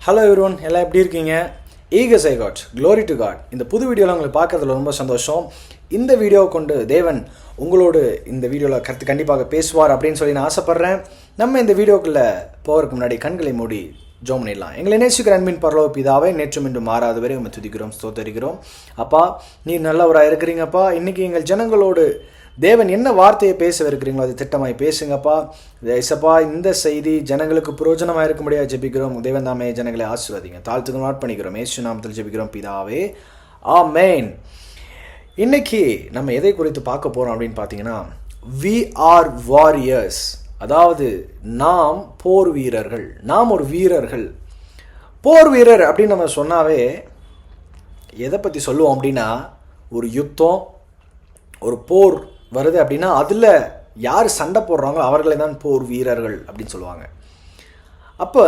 Hello everyone, எல்லாம் எப்படி இருக்கீங்க? ஈகஸ் ஐ காட், க்ளோரி டு காட். இந்த புது வீடியோவில் உங்களை பார்க்கறதுல ரொம்ப சந்தோஷம். இந்த வீடியோவை கொண்டு தேவன் உங்களோடு இந்த வீடியோவில் கருத்து கண்டிப்பாக பேசுவார் அப்படின்னு சொல்லி நான் ஆசைப்பட்றேன். நம்ம இந்த வீடியோக்குள்ளே போகிறதுக்கு முன்னாடி கண்களை மூடி ஜோம் பண்ணிடலாம். எங்களை நேசிக்கிற அன்பின் பரலோக பிதாவே, நேற்றும் இன்று மாறாத வரை உண்மை துதிக்கிறோம், ஸ்தோத்தரிக்கிறோம். அப்பா, நீ நல்லவராக இருக்கிறீங்கப்பா. இன்றைக்கி எங்கள் ஜனங்களோடு தேவன் என்ன வார்த்தையை பேசவிருக்கிறீங்களோ அது திட்டமாய் பேசுங்கப்பா. ஏசப்பா, இந்த செய்தி ஜனங்களுக்கு பிரயோஜனமாக இருக்க முடியாது ஜெபிக்கிறோம். தேவன் தாமே ஜனங்களை ஆசீர்வதிங்க. தாழ்த்துக்கு நாட் பண்ணிக்கிறோம். ஏசு நாமத்தில் ஜெபிக்கிறோம் பிதாவே, ஆமென். இன்னைக்கு நம்ம எதை குறித்து பார்க்க போகிறோம் அப்படின்னு பார்த்தீங்கன்னா, வி ஆர் வாரியர்ஸ். அதாவது நாம் போர் வீரர்கள், நாம் ஒரு வீரர்கள். போர் வீரர் அப்படின்னு நம்ம சொன்னாவே எதை பற்றி சொல்லுவோம் அப்படின்னா, ஒரு யுத்தம், ஒரு போர் வருது அப்படின்னா அதில் யார் சண்டை போடுறாங்களோ அவர்களை தான் போர் வீரர்கள் அப்படின்னு சொல்லுவாங்க. அப்போ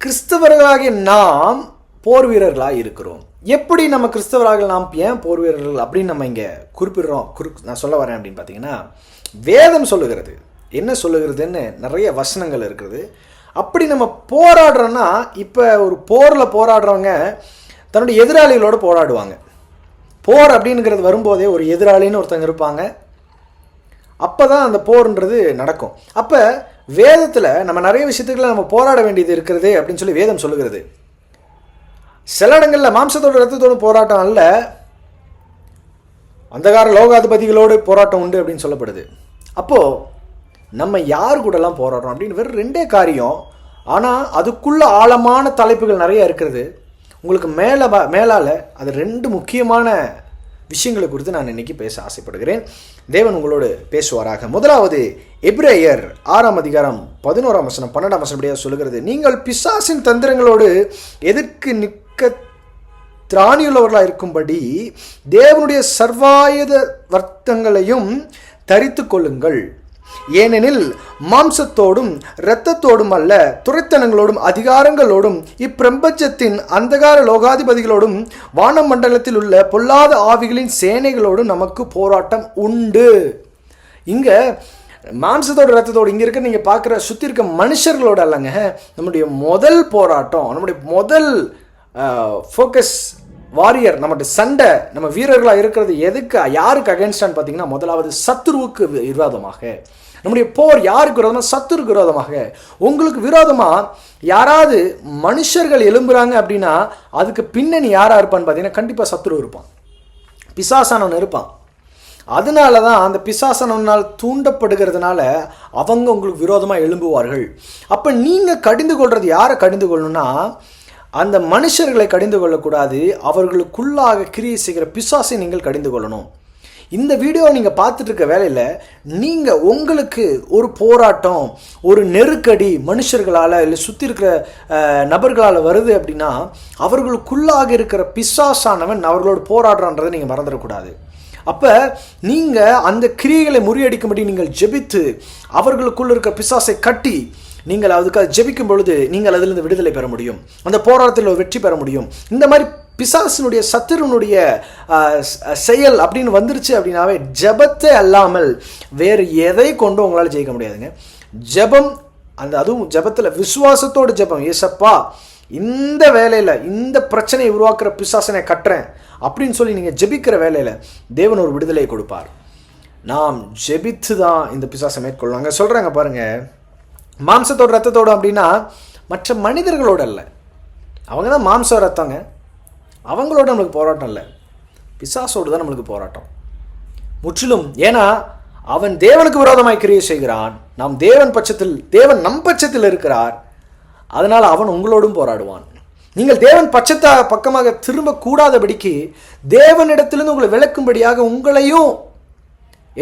கிறிஸ்தவர்களாகிய நாம் போர் வீரர்களாக இருக்கிறோம். எப்படி நம்ம கிறிஸ்தவராக நாம் ஏன் போர் வீரர்கள் அப்படின்னு நம்ம இங்கே குறிப்பிடுறோம், நான் சொல்ல வரேன் அப்படின்னு பார்த்தீங்கன்னா, வேதம் சொல்லுகிறது. என்ன சொல்லுகிறதுன்னு நிறைய வசனங்கள் இருக்குது. அப்படி நம்ம போராடுறோன்னா, இப்போ ஒரு போரில் போராடுறவங்க தன்னுடைய எதிராளிகளோடு போராடுவாங்க. போர் அப்படிங்கிறது வரும்போதே ஒரு எதிராளின்னு ஒருத்தங்க இருப்பாங்க. அப்போ தான் அந்த போர்ன்றது நடக்கும். அப்போ வேதத்தில் நம்ம நிறைய விஷயத்துக்குள்ள நம்ம போராட வேண்டியது இருக்கிறது அப்படின்னு சொல்லி வேதம் சொல்லுகிறது. சில இடங்களில் மாம்சத்தோடு ரத்தத்தோடு போராட்டம் அல்ல, அந்தகார லோகாதிபதிகளோடு போராட்டம் உண்டு அப்படின்னு சொல்லப்படுது. அப்போது நம்ம யார் கூடலாம் போராடுறோம் அப்படின்னு வெறும் ரெண்டே காரியம். ஆனால் அதுக்குள்ள ஆழமான தலைப்புகள் நிறைய இருக்கிறது. உங்களுக்கு மேலால் அது ரெண்டு முக்கியமான விஷயங்களை குறித்து நான் இன்னைக்கு பேச ஆசைப்படுகிறேன். தேவன் உங்களோடு பேசுவாராக. முதலாவது, எபிரேயர் 6 அதிகாரம் 11 வசனம் 12 வசனம் சொல்லுகிறது, நீங்கள் பிசாசின் தந்திரங்களோடு எதிர்க்கு நிற்க திராணியுள்ளவர்களாக இருக்கும்படி தேவனுடைய சர்வாயுத வர்த்தங்களையும் தரித்து கொள்ளுங்கள். ஏனெனில் மாம்சத்தோடும் இரத்தத்தோடும் அல்ல, துரைத்தனங்களோடும் அதிகாரங்களோடும் இப்பிரபஞ்சத்தின் அந்தகார லோகாதிபதிகளோடும் வானமண்டலத்தில் உள்ள பொல்லாத ஆவிகளின் சேனைகளோடும் நமக்கு போராட்டம் உண்டு. இங்கே மாம்சத்தோடு ரத்தத்தோடு இங்கே இருக்க நீங்கள் பார்க்குற சுற்றி இருக்க மனுஷர்களோடு அல்லங்க. நம்முடைய முதல் போராட்டம், நம்முடைய முதல் ஃபோக்கஸ் வாரியர், நம்முடைய சண்டை, நம்ம வீரர்களாக இருக்கிறது எதுக்கு, யாருக்கு அகேன்ஸ்டான்னு பார்த்தீங்கன்னா, முதலாவது சத்துருவுக்கு விரோதமாக. நம்முடைய போர் யாருக்கு விரோதமாக? சத்துருக்கு விரோதமாக. உங்களுக்கு விரோதமாக யாராவது மனுஷர்கள் எழும்புறாங்க அப்படின்னா அதுக்கு பின்னணி யாராக இருப்பான்னு பார்த்தீங்கன்னா, கண்டிப்பாக சத்துரு இருப்பான், பிசாசானவன் இருப்பான். அதனால தான் அந்த பிசாசானவனால் தூண்டப்படுகிறதுனால அவங்க உங்களுக்கு விரோதமாக எழும்புவார்கள். அப்போ நீங்கள் கடிந்து கொள்வது யாரை கடிந்து கொள்ளணும்னா, அந்த மனுஷர்களை கடிந்து கொள்ளக்கூடாது, அவர்களுக்குள்ளாக கிரியை செய்கிற பிசாசை நீங்கள் கடிந்து கொள்ளணும். இந்த வீடியோவை நீங்கள் பார்த்துட்டு இருக்க வேலையில் நீங்கள் உங்களுக்கு ஒரு போராட்டம், ஒரு நெருக்கடி மனுஷர்களால் இல்லை சுற்றி இருக்கிற நபர்களால் வருது அப்படின்னா, அவர்களுக்குள்ளாக இருக்கிற பிசாசானவன் அவர்களோடு போராடுறான்றதை நீங்கள் மறந்துடக்கூடாது. அப்போ நீங்கள் அந்த கிரியைகளை முறியடிக்கும்படி நீங்கள் ஜெபித்து அவர்களுக்குள்ள இருக்கிற பிசாசை கட்டி நீங்கள் அதுக்காக ஜெபிக்கும் பொழுது நீங்கள் அதிலிருந்து விடுதலை பெற முடியும், அந்த போராட்டத்தில் ஒரு வெற்றி பெற முடியும். இந்த மாதிரி பிசாசினுடைய சத்துருனுடைய செயல் அப்படின்னு வந்துருச்சு அப்படின்னாவே ஜெபத்தை அல்லாமல் வேறு எதை கொண்டு உங்களால் ஜெயிக்க முடியாதுங்க. ஜெபம், அதுவும் ஜெபத்தில் விசுவாசத்தோடு ஜெபம். ஏசப்பா, இந்த வேலையில் இந்த பிரச்சனையை உருவாக்குற பிசாசனை கட்டுறேன் அப்படின்னு சொல்லி நீங்கள் ஜெபிக்கிற வேலையில் தேவன் ஒரு விடுதலை கொடுப்பார். நாம் ஜெபித்து தான் இந்த பிசாசை மேற்கொள்வாங்க. சொல்கிறாங்க பாருங்கள், மாம்சத்தோடு ரத்தத்தோடு அப்படின்னா மற்ற மனிதர்களோடு அல்ல, அவங்க தான் மாம்ச ரத்தங்க, அவங்களோட நம்மளுக்கு போராட்டம் இல்லை, பிசாசோடு தான் நம்மளுக்கு போராட்டம் முற்றிலும். ஏன்னா அவன் தேவனுக்கு விரோதமாய் கிரியை செய்கிறான், நாம் தேவன் நம் பட்சத்தில் இருக்கிறார், அதனால் அவன் உங்களோடும் போராடுவான். நீங்கள் தேவன் பக்கமாக திரும்பக்கூடாதபடிக்கு தேவனிடத்திலிருந்து உங்களை விளக்கும்படியாக உங்களையும்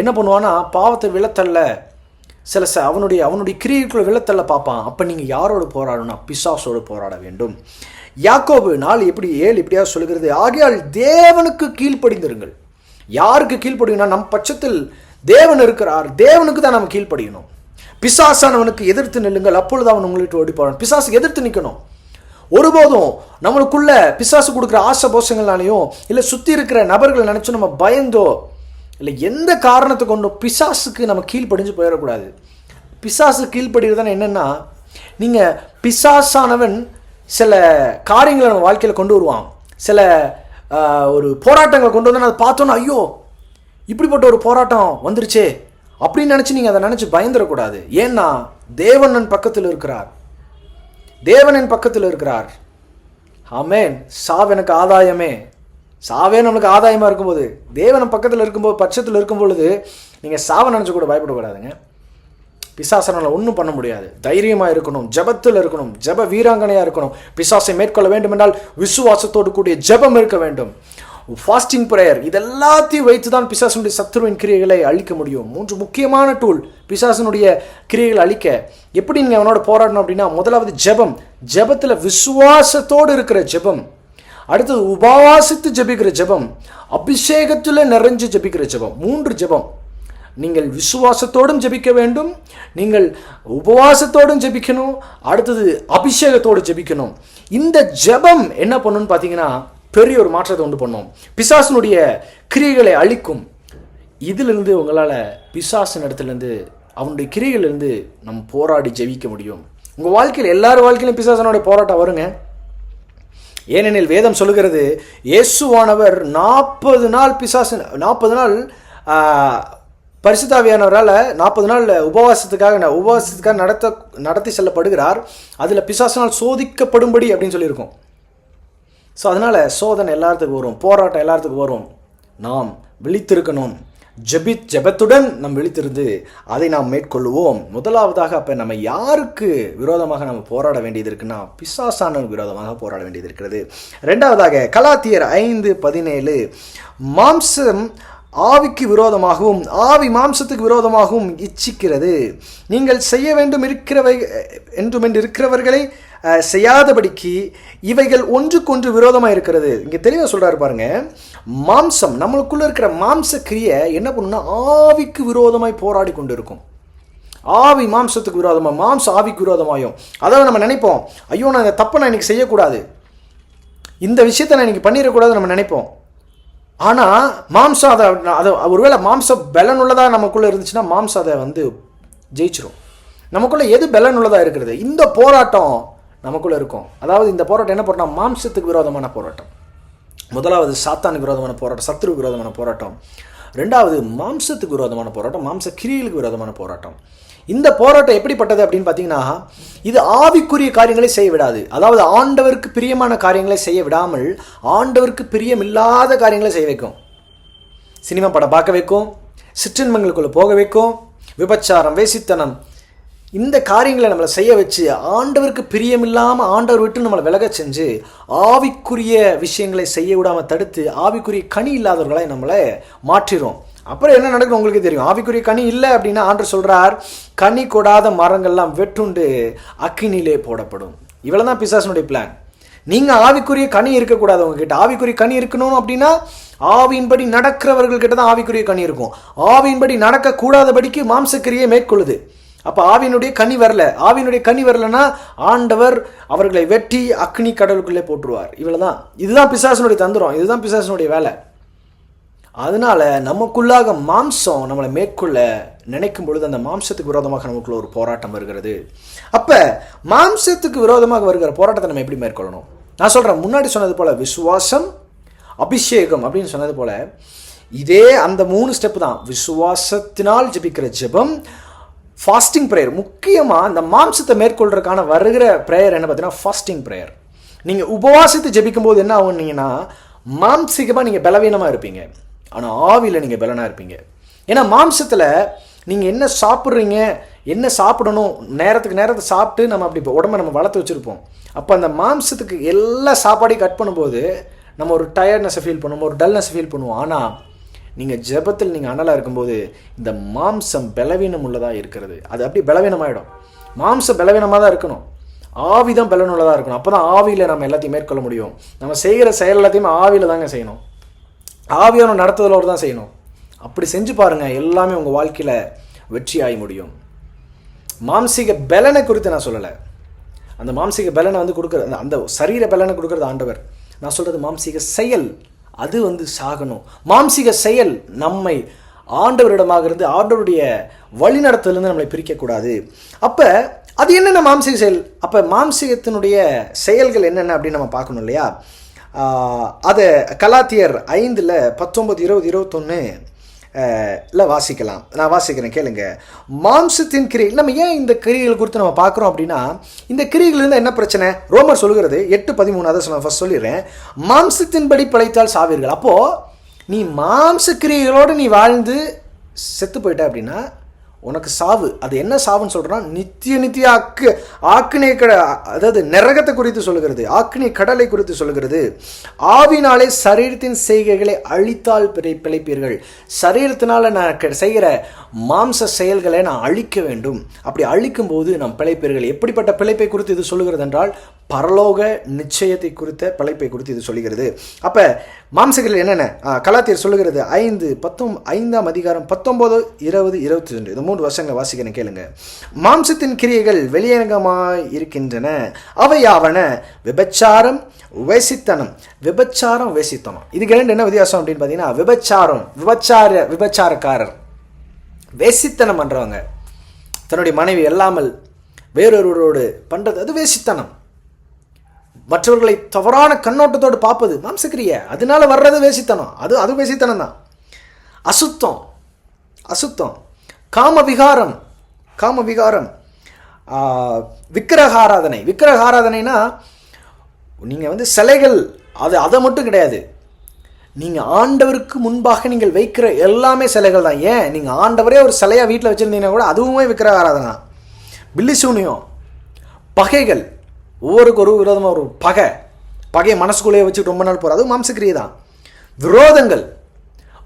என்ன பண்ணுவான்னா பாவத்தை விழத்தள்ள அவனுடைய கிரியைக்குள்ள விழத்தள்ள பார்ப்பான். அப்போ நீங்கள் யாரோடு போராடணும்னா பிசாசோடு போராட வேண்டும். யாக்கோபு 4:7 இப்படியாக சொல்லுகிறது, ஆகையால் தேவனுக்கு கீழ்ப்படிந்திருங்கள். யாருக்கு கீழ்ப்படினா, நம் பட்சத்தில் தேவன் இருக்கிறார், தேவனுக்கு தான் நம்ம கீழ்ப்படியணும். பிசாசானவனுக்கு எதிர்த்து நில்லுங்கள், அப்பொழுது அவன் உங்களுக்கு ஓடி போவான். பிசாசுக்கு எதிர்த்து நிற்கணும். ஒருபோதும் நம்மளுக்குள்ள பிசாசு கொடுக்குற ஆசை போசங்கள்னாலையும் இல்லை சுற்றி இருக்கிற நபர்களை நினச்சோ நம்ம பயந்தோ இல்லை எந்த காரணத்தை கொண்டும் பிசாசுக்கு நம்ம கீழ்ப்படிஞ்சு போயிடக்கூடாது. பிசாசு கீழ்ப்படுகிறதான என்னென்னா, நீங்கள் பிசாசானவன் சில காரியங்களை நம்ம வாழ்க்கையில் கொண்டு வருவான். சில ஒரு போராட்டங்களை கொண்டு வந்து அதை பார்த்தோன்னா ஐயோ இப்படிப்பட்ட ஒரு போராட்டம் வந்துருச்சே அப்படின்னு நினச்சி நீங்கள் அதை நினச்சி பயந்துடக்கூடாது. ஏன்னா தேவன் என் பக்கத்தில் இருக்கிறார், தேவன் என் பக்கத்தில் இருக்கிறார். ஆமேன். சாவு எனக்கு ஆதாயமே, சாவே நம்மளுக்கு ஆதாயமாக இருக்கும்போது, தேவன் பக்கத்தில் இருக்கும்போது, பட்சத்தில் இருக்கும் பொழுது நீங்கள் சாவை நினச்சி கூட பயப்படக்கூடாதுங்க. பிசாசனால் ஒன்றும் பண்ண முடியாது. தைரியமாக இருக்கணும், ஜபத்தில் இருக்கணும், ஜப வீராங்கனையாக இருக்கணும். பிசாசை மேற்கொள்ள வேண்டும் என்றால் விசுவாசத்தோடு கூடிய ஜபம் இருக்க வேண்டும், ஃபாஸ்டிங் ப்ரேயர். இதெல்லாத்தையும் வைத்து தான் பிசாசனுடைய சத்துருவின் கிரியைகளை அழிக்க முடியும். 3 முக்கியமான டூல் பிசாசனுடைய கிரியைகளை அழிக்க. எப்படி நீங்கள் அவனோட போராடணும் அப்படின்னா, முதலாவது ஜபம், ஜபத்தில் விசுவாசத்தோடு இருக்கிற ஜபம். அடுத்தது உபவாசித்து ஜபிக்கிற ஜபம், அபிஷேகத்தில் நிறைஞ்சு ஜபிக்கிற ஜபம். 3 ஜபம். நீங்கள் விசுவாசத்தோடும் ஜபிக்க வேண்டும், நீங்கள் உபவாசத்தோடும் ஜபிக்கணும், அடுத்தது அபிஷேகத்தோடு ஜபிக்கணும். இந்த ஜபம் என்ன பண்ணுன்னு பார்த்தீங்கன்னா பெரிய ஒரு மாற்றத்தை உண்டு பண்ணும், பிசாசனுடைய கிரியைகளை அழிக்கும். இதிலிருந்து உங்களால் பிசாசின் இடத்துலேருந்து, அவனுடைய கிரியைகளிலிருந்து நம்ம போராடி ஜெயிக்க முடியும். உங்கள் வாழ்க்கையில் எல்லார் வாழ்க்கையிலும் பிசாசனுடைய போராட்டம் வருங்க. ஏனெனில் வேதம் சொல்லுகிறது, இயேசுவானவர் 40 நாள் 40 நாள் பரிசுத்தாவியானவரால் 40 நாள் உபவாசத்துக்காக நடத்தி செல்லப்படுகிறார். அதில் பிசாசினால் சோதிக்கப்படும்படி அப்படின்னு சொல்லியிருக்கோம். ஸோ அதனால் சோதனை எல்லாத்துக்கும் வரும், போராட்டம் எல்லாத்துக்கும் வரும். நாம் விழித்திருக்கணும். ஜெபத்துடன் நாம் விழித்திருந்து அதை நாம் மேற்கொள்வோம். முதலாவதாக அப்போ நம்ம யாருக்கு விரோதமாக நம்ம போராட வேண்டியது இருக்குன்னா, பிசாசான விரோதமாக போராட வேண்டியது இருக்கிறது. ரெண்டாவதாக கலாத்தியர் 5:17, மாம்சம் ஆவிக்கு விரோதமாகவும் ஆவி மாம்சத்துக்கு விரோதமாகவும் இச்சிக்கிறது. நீங்கள் செய்ய வேண்டும் இருக்கிறவர்களை செய்யாதபடிக்கு இவைகள் ஒன்றுக்கொன்று விரோதமாக இருக்கிறது. இங்கே தெளிவாக சொல்கிறாரு பாருங்க. மாம்சம், நம்மளுக்குள்ளே இருக்கிற மாம்ச கிரியை என்ன பண்ணுன்னா ஆவிக்கு விரோதமாய் போராடி கொண்டு இருக்கும். ஆவி மாம்சத்துக்கு விரோதமாக, மாம்சம் ஆவிக்கு விரோதமாயும். அதாவது நம்ம நினைப்போம், ஐயோ நான் இந்த தப்பை நான் இன்னைக்கு செய்யக்கூடாது, இந்த விஷயத்தை நான் இன்னைக்கு பண்ணிடக்கூடாதுன்னு நம்ம நினைப்போம். ஆனால் மாம்சம் அதை ஒருவேளை மாம்சம் பலன் உள்ளதாக நமக்குள்ளே இருந்துச்சுன்னா மாம்சம் அதை ஜெயிச்சிரும். நமக்குள்ளே எது பலன் உள்ளதாக இருக்கிறது, இந்த போராட்டம் நமக்குள்ளே இருக்கும். அதாவது இந்த போராட்டம் என்ன போராட்டம், மாம்சத்துக்கு விரோதமான போராட்டம். முதலாவது சாத்தானுக்கு விரோதமான போராட்டம், சத்துருக்கு விரோதமான போராட்டம். ரெண்டாவது மாம்சத்துக்கு விரோதமான போராட்டம், மாம்ச கிரியைகளுக்கு விரோதமான போராட்டம். இந்த போராட்டம் எப்படிப்பட்டது அப்படின்னு பார்த்தீங்கன்னா, இது ஆவிக்குரிய காரியங்களை செய்ய விடாது. அதாவது ஆண்டவருக்கு பிரியமான காரியங்களை செய்ய விடாமல் ஆண்டவருக்கு பிரியமில்லாத காரியங்களை செய்ய வைக்கும். சினிமா படம் பார்க்க வைக்கும், சிற்றின்பங்களுக்குள்ளே போக வைக்கும், விபச்சாரம், வேசித்தனம், இந்த காரியங்களை நம்மளை செய்ய வச்சு ஆண்டவருக்கு பிரியமில்லாமல் ஆண்டவர் விட்டு நம்மளை விலக செஞ்சு ஆவிக்குரிய விஷயங்களை செய்ய விடாமல் தடுத்து ஆவிக்குரிய கனி இல்லாதவர்களை நம்மளை மாற்றிடும். அப்புறம் என்ன நடக்கும் உங்களுக்கு தெரியும். ஆவிக்குரிய கனி இல்லை அப்படின்னா ஆண்டவர் சொல்கிறார், கனி கொடாத மரங்கள்லாம் வெட்டுண்டு அக்கினிலே போடப்படும். இவ்வளோ தான் பிசாசனுடைய பிளான். நீங்கள் ஆவிக்குரிய கனி இருக்கக்கூடாது உங்ககிட்ட. ஆவிக்குரிய கனி இருக்கணும் அப்படின்னா ஆவியின்படி நடக்கிறவர்கள்கிட்ட தான் ஆவிக்குரிய கனி இருக்கும். ஆவியின்படி நடக்கக்கூடாதபடிக்கு மாம்சக்கிரியை மேற்கொள்ளுது. அப்போ ஆவியினுடைய கனி வரல. ஆவியினுடைய கனி வரலன்னா ஆண்டவர் அவர்களை வெட்டி அக்னி கடலுக்குள்ளே போட்டுருவார். இவ்வளோதான். இதுதான் பிசாசனுடைய தந்திரம், இதுதான் பிசாசனுடைய வேலை. அதனால நமக்குள்ளாக மாம்சம் நம்மளை மேற்கொள்ள நினைக்கும் பொழுது அந்த மாம்சத்துக்கு விரோதமாக நமக்குள்ள ஒரு போராட்டம் வருகிறது. அப்போ மாம்சத்துக்கு விரோதமாக வருகிற போராட்டத்தை நம்ம எப்படி மேற்கொள்ளணும்? நான் சொல்கிறேன், முன்னாடி சொன்னது போல் விசுவாசம், அபிஷேகம் அப்படின்னு சொன்னது போல் இதே அந்த 3 ஸ்டெப்பு தான். விசுவாசத்தினால் ஜெபிக்கிற ஜெபம், ஃபாஸ்டிங் ப்ரேயர். முக்கியமாக இந்த மாம்சத்தை மேற்கொள்றதுக்கான வருகிற ப்ரேயர் என்ன பார்த்தீங்கன்னா ஃபாஸ்டிங் ப்ரேயர். நீங்கள் உபவாசித்து ஜெபிக்கும் போது என்ன ஆகுனீங்கன்னா மாம்சிகமாக நீங்கள் பலவீனமாக இருப்பீங்க, ஆனால் ஆவியில் நீங்கள் பலனாக இருப்பீங்க. ஏன்னா மாம்சத்தில் நீங்கள் என்ன சாப்பிட்றீங்க, என்ன சாப்பிடணும், நேரத்துக்கு சாப்பிட்டு நம்ம அப்படி உடம்பை நம்ம வளர்த்து வச்சுருப்போம். அப்போ அந்த மாம்சத்துக்கு எல்லா சாப்பாடையும் கட் பண்ணும்போது நம்ம ஒரு டயர்ட்னஸை ஃபீல் பண்ணுவோம், ஒரு டல்னஸை ஃபீல் பண்ணுவோம். ஆனால் நீங்கள் ஜெபத்தில் நீங்கள் அனலாக இருக்கும்போது இந்த மாம்சம் பலவீனம் உள்ளதாக இருக்கிறது, அது அப்படி பலவீனமாகிடும். மாம்சம் பலவீனமாக தான் இருக்கணும், ஆவி தான் பலனுள்ளதாக இருக்கணும். அப்போ தான் ஆவியில் நம்ம எல்லாத்தையும் மேற்கொள்ள முடியும். நம்ம செய்கிற செயல் எல்லாத்தையுமே ஆவியில் தாங்க செய்யணும், ஆவியான நடத்துதலோடு தான் செய்யணும். அப்படி செஞ்சு பாருங்கள், எல்லாமே உங்கள் வாழ்க்கையில் வெற்றி ஆகி முடியும். மாம்சீக பலனை குறித்து நான் சொல்லலை. அந்த மாம்சீக பலனை கொடுக்குறது, அந்த சரீர பலனை கொடுக்குறது ஆண்டவர். நான் சொல்கிறது மாம்சீக செயல், அது சாகணும். மாம்சீக செயல் நம்மை ஆண்டவரிடமாக இருந்து ஆண்டவருடைய வழிநடத்தலேருந்து நம்மளை பிரிக்கக்கூடாது. அப்போ அது என்னென்ன மாம்சீக செயல்? அப்போ மாம்சீகத்தினுடைய செயல்கள் என்னென்ன அப்படின்னு நம்ம பார்க்கணும் இல்லையா? அதை கலாத்தியர் 5:19, 20, 21 வாசிக்கலாம். நான் வாசிக்கிறேன், கேளுங்க. மாம்சத்தின் கிரிகள். நம்ம ஏன் இந்த கிரிகள் குறித்து நம்ம பார்க்குறோம் அப்படின்னா, இந்த கிரிகள் இருந்தால் என்ன பிரச்சனை? ரோமர் சொல்லுகிறது 8:13, அதை நான் ஃபர்ஸ்ட் சொல்லிடுறேன். மாம்சத்தின்படி பிழைத்தால் சாவீர்கள். அப்போது நீ மாம்ச கிரிகளோடு நீ வாழ்ந்து செத்து போயிட்ட அப்படின்னா உனக்கு சாவு. அது என்ன சாவுன்னு சொல்கிறான்? நித்திய ஆக்கினை அதாவது நரகத்தை குறித்து சொல்லுகிறது, ஆக்கினை கடலை குறித்து சொல்லுகிறது. ஆவினாலே சரீரத்தின் செய்கைகளை அழித்தால் பிழைப்பீர்கள். சரீரத்தினால நான் செய்கிற மாம்ச செயல்களை நான் அழிக்க வேண்டும். அப்படி அழிக்கும் போது நாம் பிழைப்பீர்கள். எப்படிப்பட்ட பிழைப்பை குறித்து இது சொல்லுகிறது என்றால், பரலோக நிச்சயத்தை குறித்த பிழைப்பை குறித்து இது சொல்லுகிறது. அப்போ மாம்சங்கள் என்னென்ன? கலாத்தியர் சொல்லுகிறது 5:19, 19, 20, 22 இந்த 3 வருஷங்களை வாசிக்கிறேன், கேளுங்க. மாம்சத்தின் கிரியைகள் வெளியரங்கமாய் இருக்கின்றன. அவையாவன விபச்சாரம், வேசித்தனம். விபச்சாரம், வேசித்தனம், இதுக்கு ரெண்டு என்ன வித்தியாசம் அப்படின்னு பார்த்தீங்கன்னா, விபச்சாரக்காரர், வேசித்தனம் பண்றவங்க, தன்னுடைய மனைவி அல்லாமல் வேறொருவரோடு பண்றது, அது வேசித்தனம். மற்றவர்களை தவறான கண்ணோட்டத்தோடு பார்ப்பது மாம்சக்கிரிய, அதனால வர்றது வேசித்தனம். அது வேசித்தனம் தான். அசுத்தம், காமவிகாரம், விக்கிரகாராதனைனா நீங்கள் சிலைகள், அதை மட்டும் கிடையாது. நீங்கள் ஆண்டவருக்கு முன்பாக நீங்கள் வைக்கிற எல்லாமே சிலைகள் தான். ஏன், நீங்கள் ஆண்டவரே ஒரு சிலையாக வீட்டில் வச்சுருந்தீங்கன்னா கூட அதுவுமே விக்கிரகாராதனை தான். பில்லிசூனியம், பகைகள், ஒவ்வொருக்கு ஒரு விரோதமாக ஒரு பகையை மனசுக்குள்ளேயே வச்சு ரொம்ப நாள் போகிற, அதுவும் மாம்சக்கிரியை தான். விரோதங்கள்,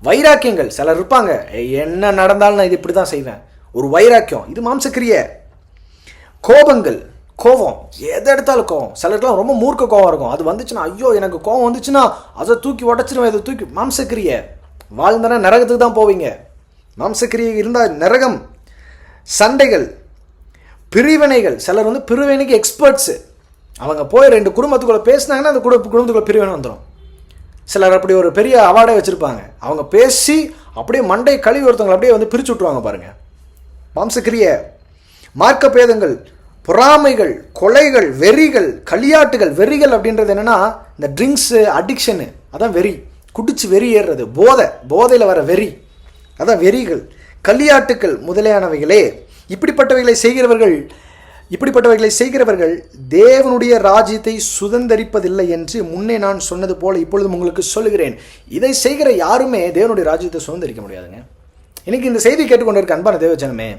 வைராக்கியங்கள், சிலர் இருப்பாங்க, என்ன நடந்தாலும் நான் இது இப்படி தான் செய்வேன், ஒரு வைராக்கியம், இது மாம்சக்கிரியை. கோபம், எதை எடுத்தாலும் கோபம். சிலருக்குலாம் ரொம்ப மூர்க்க கோபம் இருக்கும். அது வந்துச்சுன்னா, ஐயோ எனக்கு கோபம் வந்துச்சுன்னா அதை தூக்கி உடச்சிருவேன், அதை தூக்கி. மாம்சக்கிரியை. வாழ்ந்தனா நரகத்துக்கு தான் போவீங்க. மாம்சக்கிரியை இருந்தால் நரகம். சண்டைகள், பிரிவினைகள், சிலர் பிரிவினைக்கு எக்ஸ்பர்ட்ஸு. அவங்க போய் 2 குடும்பத்துக்குள்ளே பேசினாங்கன்னா அந்த குடும்பத்துக்குள்ளே பிரிவினை வந்துடும். சிலர் அப்படி ஒரு பெரிய அவார்டே வச்சுருப்பாங்க. அவங்க பேசி அப்படியே மண்டை கழுவி ஒருத்தவங்களை அப்படியே பிரித்து விட்ருவாங்க பாருங்கள். மாம்சக்கிரியை. மார்க்க பேதங்கள், பொறாமைகள், கொலைகள், வெறிகள், களியாட்டுகள். வெறிகள் அப்படின்றது என்னென்னா, இந்த ட்ரிங்க்ஸு அடிக்ஷனு, அதான் வெறி. குடிச்சு வெறி ஏறுறது, போதையில் வர வெறி, அதான் வெறிகள். களியாட்டுக்கள் முதலியானவைகளே. இப்படிப்பட்டவைகளை செய்கிறவர்கள் தேவனுடைய ராஜ்யத்தை சுதந்தரிப்பதில்லை என்று முன்னே நான் சொன்னது போல இப்பொழுதும் உங்களுக்கு சொல்லுகிறேன். இதை செய்கிற யாருமே தேவனுடைய ராஜ்யத்தை சுதந்தரிக்க முடியாதுங்க. இன்னைக்கு இந்த செய்தி கேட்டுக்கொண்டு இருக்க அன்பான தேவஜனமே,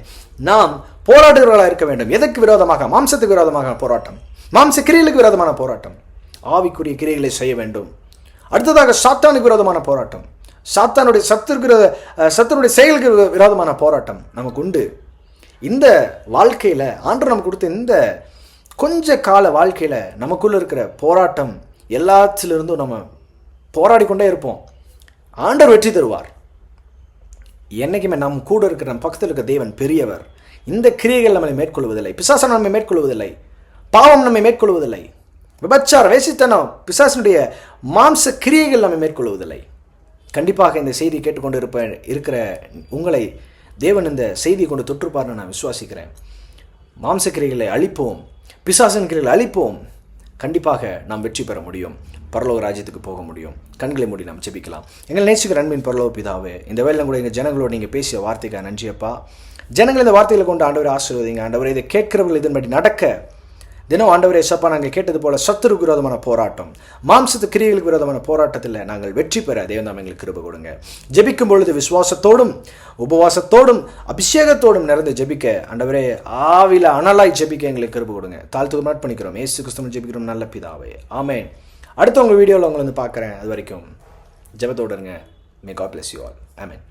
நாம் போராடுகிறவர்களாக இருக்க வேண்டும். எதற்கு விரோதமாக? மாம்சத்துக்கு விரோதமாக போராட்டம், மாம்ச கிரியைகளுக்கு விரோதமான போராட்டம். ஆவிக்குரிய கிரியைகளை செய்ய வேண்டும். அடுத்ததாக சாத்தானுக்கு விரோதமான போராட்டம், சாத்தானுடைய சத்துருடைய செயலுக்கு விரோதமான போராட்டம் நமக்கு உண்டு. இந்த வாழ்க்கையில் ஆண்டவர் நமக்கு கொடுத்த இந்த கொஞ்ச கால வாழ்க்கையில் நமக்குள்ளே இருக்கிற போராட்டம் எல்லாத்திலிருந்தும் நம்ம போராடி கொண்டே இருப்போம். ஆண்டவர் வெற்றி தருவார். என்றைக்குமே நம் கூட இருக்கிற நம் பக்கத்தில் இருக்கிற தேவன் பெரியவர். இந்த கிரியைகள் நம்மை மேற்கொள்வதில்லை, பிசாசம் நம்மை மேற்கொள்வதில்லை, பாவம் நம்மை மேற்கொள்வதில்லை, விபச்சார வேசித்தனம் பிசாசனுடைய மாம்ச கிரியைகள் நம்மை மேற்கொள்வதில்லை. கண்டிப்பாக இந்த செய்தி கேட்டுக்கொண்டு இருக்கிற உங்களை தேவன் இந்த செய்தியை கொண்டு தொற்றுப்பார்னு நான் விசுவாசிக்கிறேன். மாம்சக்கிரைகளை அழிப்போம், பிசாசின் கிரைகளை அழிப்போம். கண்டிப்பாக நாம் வெற்றி பெற முடியும், பரலோக ராஜ்யத்துக்கு போக முடியும். கண்களை மூடி நாம் ஜெபிக்கலாம். எங்கள் நேசிக்கிற அன்பின் பரலோக பிதாவே, இந்த வேளையிலும் கூட எங்கள் ஜனங்களோடு நீங்கள் பேசிய வார்த்தைக்காக நன்றியப்பா. ஜனங்கள் இந்த வார்த்தைகளை கொண்டு ஆண்டவரை ஆசீர்வதிங்க. ஆண்டவரை இதை கேட்கிறவர்கள் இதன்படி நடக்க தினம் ஆண்டவரே சப்பா, நாங்கள் கேட்டது போல சத்துருக்கு விரோதமான போராட்டம், மாம்சத்து கிரியைகளுக்கு விரோதமான போராட்டத்தில் நாங்கள் வெற்றி பெற தேவன் தாம் எங்களுக்கு கிருபை கொடுங்க. ஜெபிக்கும் பொழுது விசுவாசத்தோடும் உபவாசத்தோடும் அபிஷேகத்தோடும் நிறைந்து ஜெபிக்க ஆண்டவரே ஆவில அனலாய் ஜெபிக்க எங்களுக்கு கிருபை கொடுங்க. தாழ்த்துக்கு மாட் பண்ணிக்கிறோம். ஏசு கிறிஸ்துவின் ஜெபிக்கிறோம் நல்ல பிதாவே, ஆமென். அடுத்த உங்கள் வீடியோவில் உங்களை பார்க்குறேன். அது வரைக்கும் ஜெபத்தோடு இருங்க. May God bless you all. Amen.